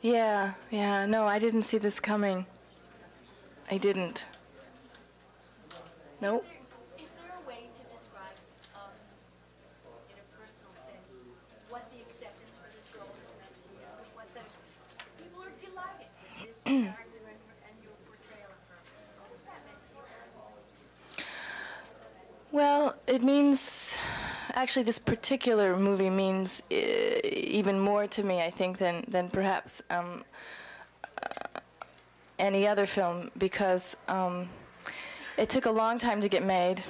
Yeah, no, I didn't see this coming. I didn't. Nope. Is there a way to describe, in a personal sense, what the acceptance for this role has meant to you? What the people are delighted with this character and your portrayal of her. What has that meant to you? Well, it means, actually, this particular movie means even more to me, I think, than perhaps any other film, because it took a long time to get made.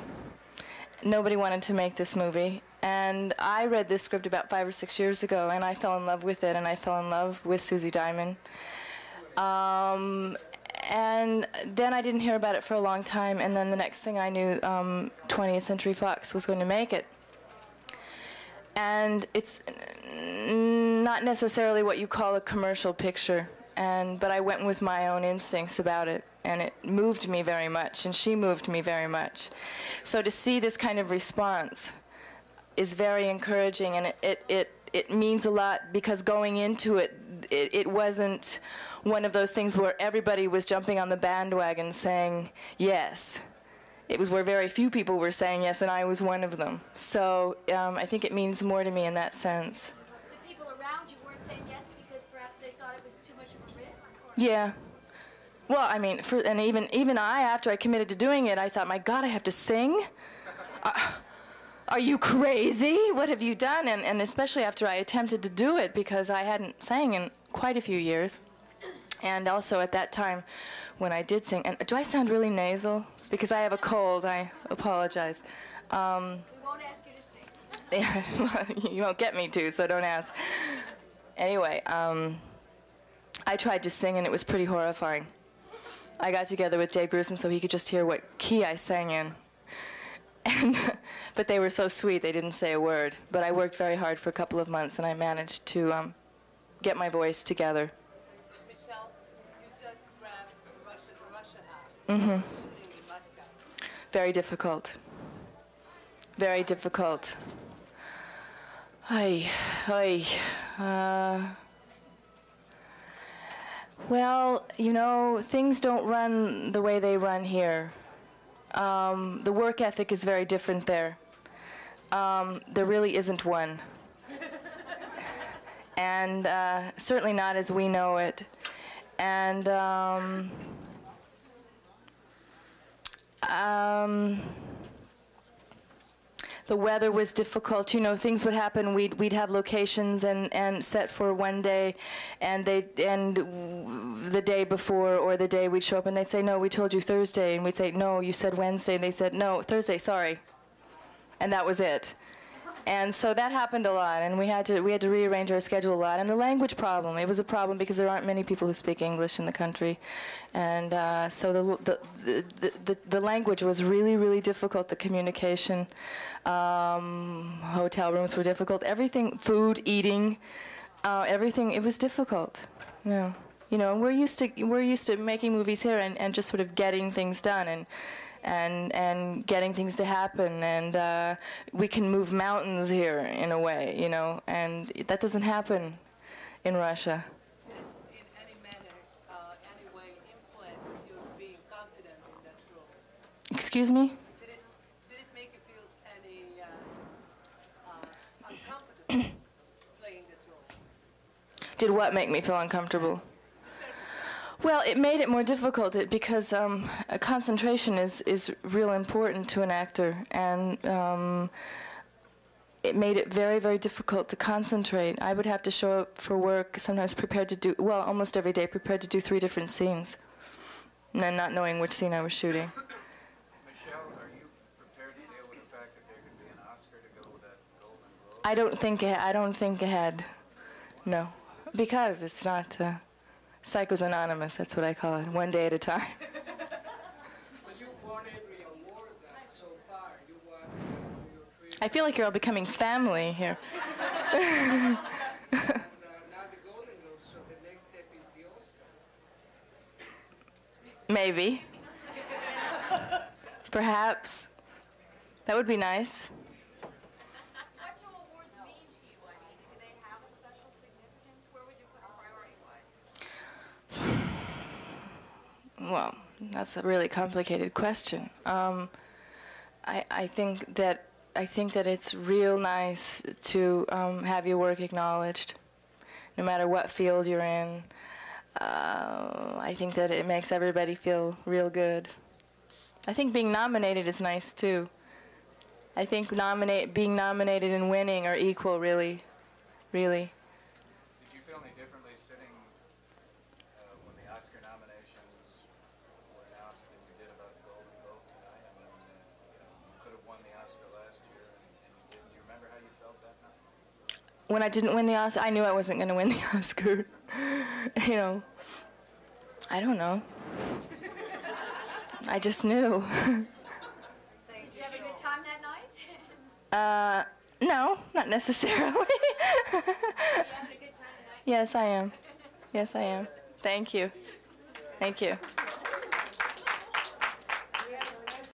Nobody wanted to make this movie. And I read this script about 5 or 6 years ago, and I fell in love with it, and I fell in love with Susie Diamond. And then I didn't hear about it for a long time, and then the next thing I knew, 20th Century Fox was going to make it. And it's not necessarily what you call a commercial picture, but I went with my own instincts about it, and it moved me very much, and she moved me very much. So to see this kind of response is very encouraging, and it means a lot, because going into it, it wasn't one of those things where everybody was jumping on the bandwagon saying yes. It was where very few people were saying yes, and I was one of them. So I think it means more to me in that sense. The people around you weren't saying yes because perhaps they thought it was too much of a risk? Or? Yeah. Well, I mean, and even I, after I committed to doing it, I thought, my God, I have to sing? Are you crazy? What have you done? And especially after I attempted to do it, because I hadn't sang in quite a few years. And also at that time, when I did sing, and do I sound really nasal? Because I have a cold, I apologize. We won't ask you to sing. Yeah, you won't get me to, so don't ask. Anyway, I tried to sing, and it was pretty horrifying. I got together with Dave Grusin so he could just hear what key I sang in. But they were so sweet, they didn't say a word. But I worked very hard for a couple of months, and I managed to get my voice together. Michelle, you just ran the Russia House. Mm-hmm. Shooting in Moscow. Very difficult. Very difficult. Well, you know, things don't run the way they run here. The work ethic is very different there. There really isn't one. And certainly not as we know it. And the weather was difficult. You know, things would happen. We'd have locations and set for one day, and the day before or the day we'd show up, and they'd say, "No, we told you Thursday," and we'd say, "No, you said Wednesday," and they said, "No, Thursday, sorry," and that was it. And so that happened a lot, and we had to rearrange our schedule a lot. And the language problem, it was a problem because there aren't many people who speak English in the country, and so the language was really, really difficult. The communication, hotel rooms were difficult. Everything, food, eating, everything. It was difficult. Yeah. You know, we're used to making movies here and just sort of getting things done and getting things to happen, and we can move mountains here in a way, you know, and that doesn't happen in Russia. Did it in any manner, any way influence you being confident in that role? Excuse me? Did it make you feel any uncomfortable playing that role? Did what make me feel uncomfortable? Well, it made it more difficult because concentration is real important to an actor, and it made it very, very difficult to concentrate. I would have to show up for work, sometimes prepared to do, well, almost every day, prepared to do 3 different scenes, and then not knowing which scene I was shooting. Michelle, are you prepared to deal with the fact that there could be an Oscar to go with that Golden Globe? I don't think ahead, no, because it's not. Psychos Anonymous, that's what I call it, one day at a time. But you won every award so far. You won your I feel like you're all becoming family here. and now the Golden Globe, so the next step is the Oscar. Maybe. Perhaps. That would be nice. What do awards mean to you? I mean, do they have a special significance That's a really complicated question. I think that it's real nice to have your work acknowledged, no matter what field you're in. I think that it makes everybody feel real good. I think being nominated is nice too. I think being nominated and winning are equal, really, really. Did you feel any differently sitting when the Oscar nominations were announced than you did about the Golden Globe tonight? I mean, you could have won the Oscar last year and you didn't. Do you remember how you felt that night? When I didn't win the Oscar, I knew I wasn't going to win the Oscar. You know, I don't know. I just knew. Did you have a good time that night? No, not necessarily. Are you having a good time tonight? Yes, I am. Yes, I am. Thank you. Thank you.